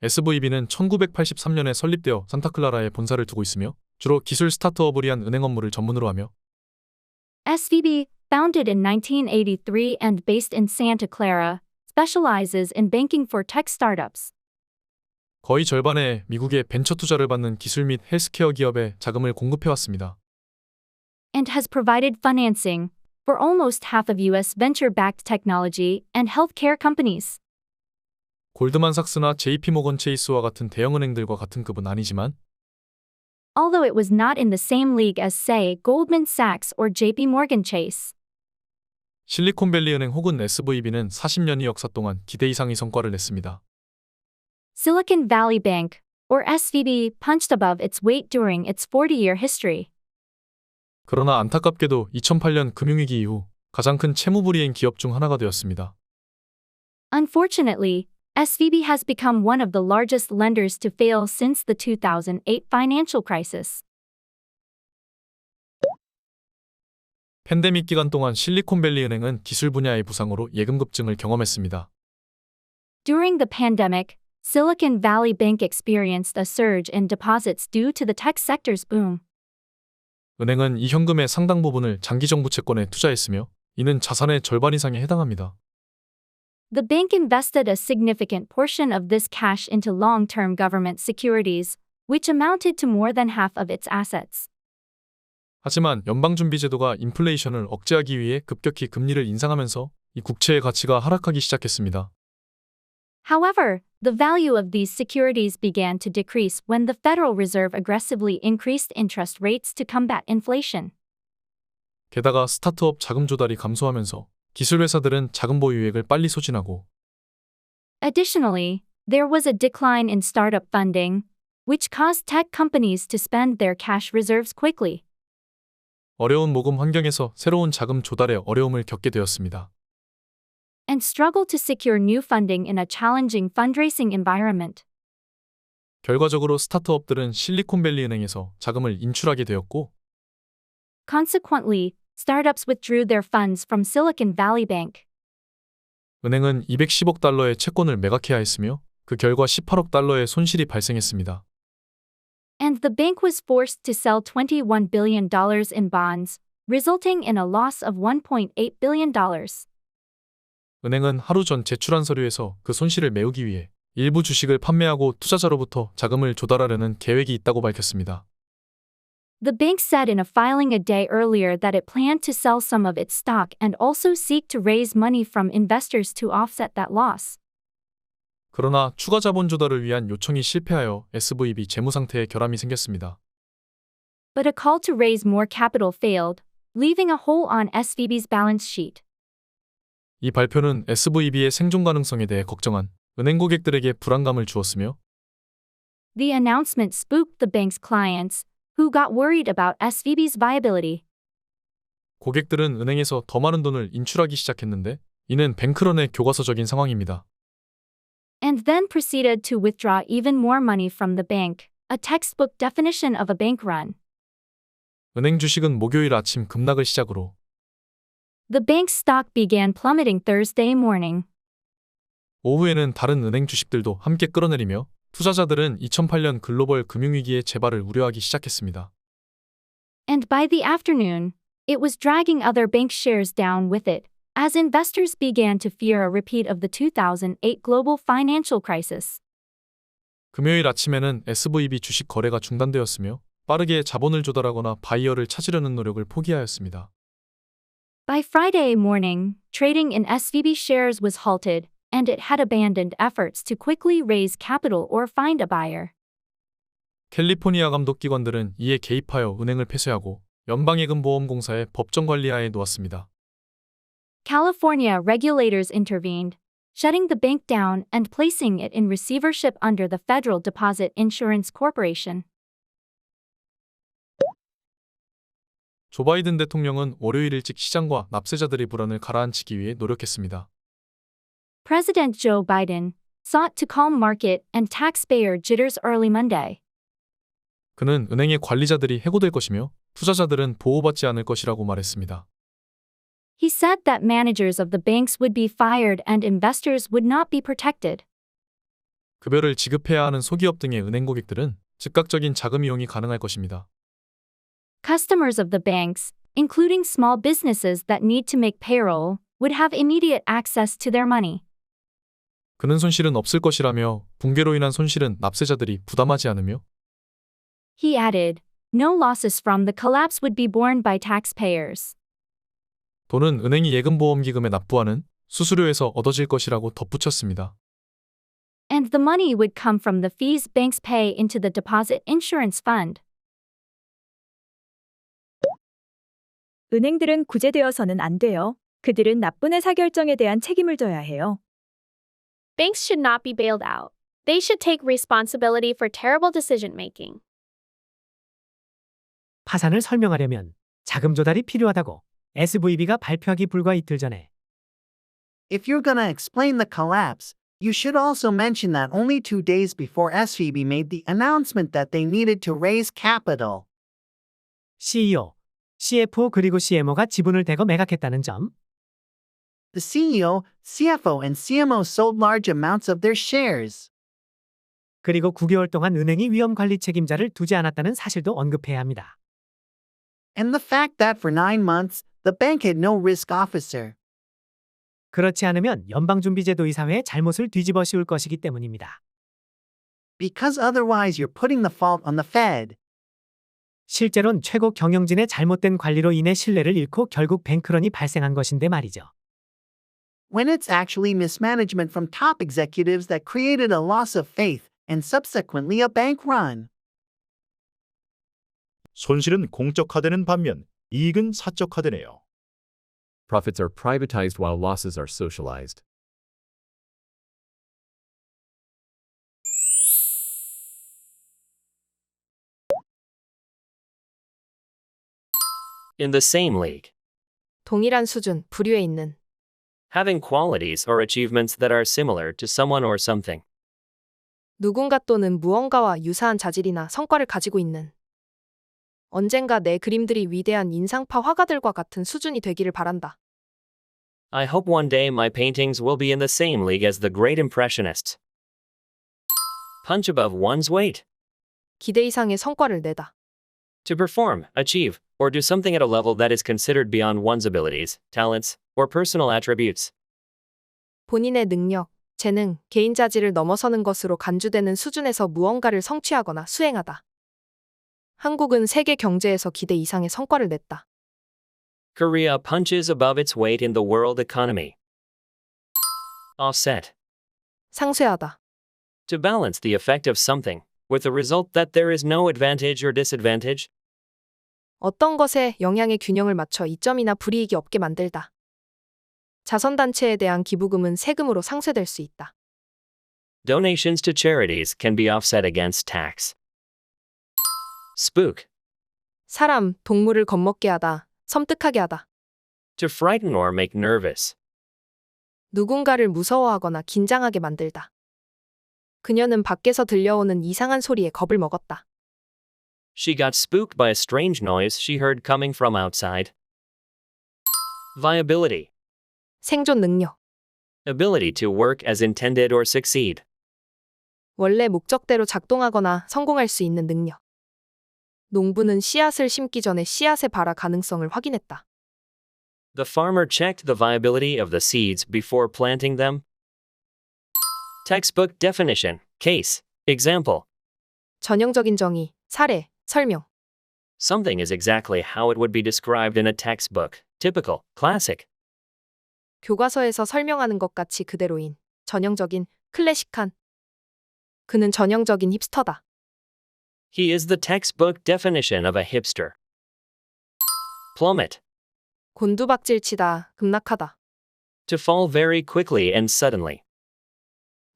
SVB는 1983년에 설립되어 산타클라라에 본사를 두고 있으며 주로 기술 스타트업을 위한 은행 업무를 전문으로 하며 SVB, founded in 1983 and based in Santa Clara, specializes in banking for tech startups. 거의 절반의 미국의 벤처 투자를 받는 기술 및 헬스케어 기업에 자금을 공급해왔습니다. And has provided financing for almost half of U.S. venture-backed technology and healthcare companies. 골드만삭스나 JP모건 체이스와 같은 대형은행들과 같은 급은 아니지만 Although it was not in the same league as, say, Goldman Sachs or JP Morgan Chase. 실리콘밸리 은행 혹은 SVB는 40년의 역사 동안 기대 이상의 성과를 냈습니다. Silicon Valley Bank, or SVB, punched above its weight during its 40-year history. 그러나 안타깝게도 2008년 금융위기 이후 가장 큰 채무불이행 기업 중 하나가 되었습니다. Unfortunately, SVB has become one of the largest lenders to fail since the 2008 financial crisis. 팬데믹 기간 동안 실리콘밸리 은행은 기술 분야의 부상으로 예금 급증을 경험했습니다. During the pandemic, Silicon Valley Bank experienced a surge in deposits due to the tech sector's boom. 은행은 이 현금의 상당 부분을 장기 정부 채권에 투자했으며 이는 자산의 절반 이상에 해당합니다. The bank invested a significant portion of this cash into long-term government securities, which amounted to more than half of its assets. 하지만 연방준비제도가 인플레이션을 억제하기 위해 급격히 금리를 인상하면서 이 국채의 가치가 하락하기 시작했습니다. However, the value of these securities began to decrease when the Federal Reserve aggressively increased interest rates to combat inflation. 게다가 스타트업 자금 조달이 감소하면서 기술 회사들은 자금 보유액을 빨리 소진하고 Additionally, there was a decline in startup funding, which caused tech companies to spend their cash reserves quickly. 어려운 모금 환경에서 새로운 자금 조달에 어려움을 겪게 되었습니다. And struggle to secure new funding in a challenging fundraising environment. 결과적으로 스타트업들은 실리콘밸리 은행에서 자금을 인출하게 되었고 Consequently, startups withdrew their funds from Silicon Valley Bank. 은행은 210억 달러의 채권을 매각해야 했으며 그 결과 18억 달러의 손실이 발생했습니다. And the bank was forced to sell $21 billion in bonds, resulting in a loss of $1.8 billion. 은행은 하루 전 제출한 서류에서 그 손실을 메우기 위해 일부 주식을 판매하고 투자자로부터 자금을 조달하려는 계획이 있다고 밝혔습니다. The bank said in a filing a day earlier that it planned to sell some of its stock and also seek to raise money from investors to offset that loss. 그러나 추가 자본 조달을 위한 요청이 실패하여 SVB 재무 상태에 결함이 생겼습니다. But a call to raise more capital failed, leaving a hole on SVB's balance sheet. 이 발표는 SVB의 생존 가능성에 대해 걱정한 은행 고객들에게 불안감을 주었으며 The announcement spooked the bank's clients, who got worried about SVB's viability. 고객들은 은행에서 더 많은 돈을 인출하기 시작했는데 이는 뱅크런의 교과서적인 상황입니다. And then proceeded to withdraw even more money from the bank, a textbook definition of a bank run. 은행 주식은 목요일 아침 급락을 시작으로 The bank's stock began plummeting Thursday morning. 오후에는 다른 은행 주식들도 함께 끌어내리며 투자자들은 2008년 글로벌 금융위기의 재발을 우려하기 시작했습니다. And by the afternoon, it was dragging other bank shares down with it, as investors began to fear a repeat of the 2008 global financial crisis. 금요일 아침에는 SVB 주식 거래가 중단되었으며 빠르게 자본을 조달하거나 바이어를 찾으려는 노력을 포기하였습니다. By Friday morning, trading in SVB shares was halted, and it had abandoned efforts to quickly raise capital or find a buyer. 캘리포니아 감독기관들은 이에 개입하여 은행을 폐쇄하고 연방예금보험공사의 법정 관리하에 놓았습니다. California regulators intervened, shutting the bank down and placing it in receivership under the Federal Deposit Insurance Corporation. 조 바이든 대통령은 월요일 일찍 시장과 납세자들의 불안을 가라앉히기 위해 노력했습니다. President Joe Biden sought to calm market and taxpayer jitters early Monday. 그는 은행의 관리자들이 해고될 것이며 투자자들은 보호받지 않을 것이라고 말했습니다. He said that managers of the banks would be fired and investors would not be protected. 급여를 지급해야 하는 소기업 등의 은행 고객들은 즉각적인 자금 이용이 가능할 것입니다. Customers of the banks, including small businesses that need to make payroll, would have immediate access to their money. 그는 손실은 없을 것이라며 붕괴로 인한 손실은 납세자들이 부담하지 않으며 He added, no losses from the collapse would be borne by taxpayers. 돈은 은행이 예금보험기금에 납부하는 수수료에서 얻어질 것이라고 덧붙였습니다. And the money would come from the fees banks pay into the deposit insurance fund. 은행들은 구제되어서는 안 돼요. 그들은 나쁜 의사결정에 대한 책임을 져야 해요. Banks should not be bailed out. They should take responsibility for terrible decision making. 파산을 설명하려면 자금 조달이 필요하다고 SVB가 발표하기 불과 이틀 전에 If you're gonna explain the collapse, you should also mention that only 2 days before SVB made the announcement that they needed to raise capital. CEO, CFO 그리고 CMO가 지분을 대거 매각했다는 점, The CEO, CFO, and CMO sold large amounts of their shares. 그리고 9개월 동안 은행이 위험 관리 책임자를 두지 않았다는 사실도 언급해야 합니다. And the fact that for 9 months, the bank had no risk officer. 그렇지 않으면 연방준비제도이사회의 잘못을 뒤집어 씌울 것이기 때문입니다. Because otherwise you're putting the fault on the Fed. 실제론 최고 경영진의 잘못된 관리로 인해 신뢰를 잃고 결국 뱅크런이 발생한 것인데 말이죠. When it's actually mismanagement from top executives that created a loss of faith and subsequently a bank run. 손실은 공적화되는 반면 이익은 사적화되네요. Profits are privatized while losses are socialized. In the same league. 동일한 수준, 부류에 있는. Having qualities or achievements that are similar to someone or something. 누군가 또는 무언가와 유사한 자질이나 성과를 가지고 있는. 언젠가 내 그림들이 위대한 인상파 화가들과 같은 수준이 되기를 바란다. I hope one day my paintings will be in the same league as the great impressionists. Punch above one's weight. 기대 이상의 성과를 내다. To perform, achieve, or do something at a level that is considered beyond one's abilities, talents, or personal attributes. 본인의 능력, 재능, 개인 자질을 넘어서는 것으로 간주되는 수준에서 무언가를 성취하거나 수행하다. 한국은 세계 경제에서 기대 이상의 성과를 냈다. Korea punches above its weight in the world economy. Offset. 상쇄하다. To balance the effect of something, with the result that there is no advantage or disadvantage. 어떤 것에 영향의 균형을 맞춰 이점이나 불이익이 없게 만들다. 자선단체에 대한 기부금은 세금으로 상쇄될 수 있다. Donations to charities can be offset against tax. Spook. 사람, 동물을 겁먹게 하다, 섬뜩하게 하다. To frighten or make nervous. 누군가를 무서워하거나 긴장하게 만들다. 그녀는 밖에서 들려오는 이상한 소리에 겁을 먹었다. She got spooked by a strange noise she heard coming from outside. Viability. 생존 능력. Ability to work as intended or succeed. 원래 목적대로 작동하거나 성공할 수 있는 능력. 농부는 씨앗을 심기 전에 씨앗의 발화 가능성을 확인했다. The farmer checked the viability of the seeds before planting them. Textbook definition, case, example. 전형적인 정의, 사례, 설명. Something is exactly how it would be described in a textbook, typical, classic. 교과서에서 설명하는 것 같이 그대로인, 전형적인, 클래식한. 그는 전형적인 힙스터다. He is the textbook definition of a hipster. Plummet. 곤두박질치다, 급락하다. To fall very quickly and suddenly.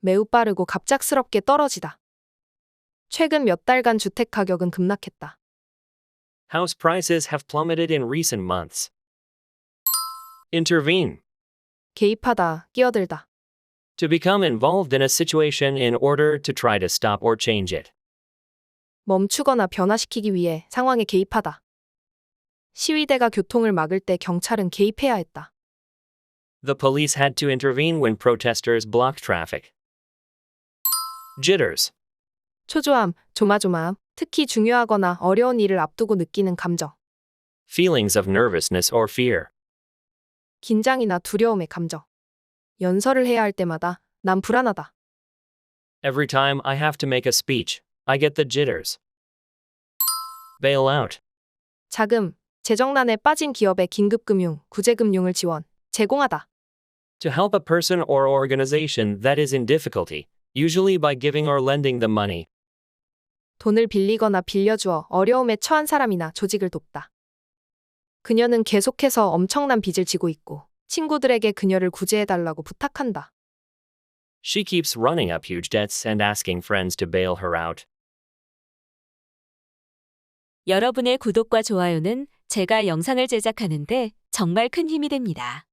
매우 빠르고 갑작스럽게 떨어지다. 최근 몇 달간 주택 가격은 급락했다. House prices have plummeted in recent months. Intervene. 개입하다, 끼어들다. To become involved in a situation in order to try to stop or change it. 멈추거나 변화시키기 위해 상황에 개입하다. 시위대가 교통을 막을 때 경찰은 개입해야 했다. The police had to intervene when protesters blocked traffic. Jitters. 초조함, 조마조마함, 특히 중요하거나 어려운 일을 앞두고 느끼는 감정. Feelings of nervousness or fear. 긴장이나 두려움의 감정. 연설을 해야 할 때마다 난 불안하다. Every time I have to make a speech, I get the jitters. Bail out. 자금, 재정난에 빠진 기업에 긴급금융, 구제금융을 지원, 제공하다. To help a person or organization that is in difficulty, usually by giving or lending them money. 돈을 빌리거나 빌려주어 어려움에 처한 사람이나 조직을 돕다. 그녀는 계속해서 엄청난 빚을 지고 있고 친구들에게 그녀를 구제해달라고 부탁한다. She keeps running up huge debts and asking friends to bail her out. 여러분의 구독과 좋아요는 제가 영상을 제작하는데 정말 큰 힘이 됩니다.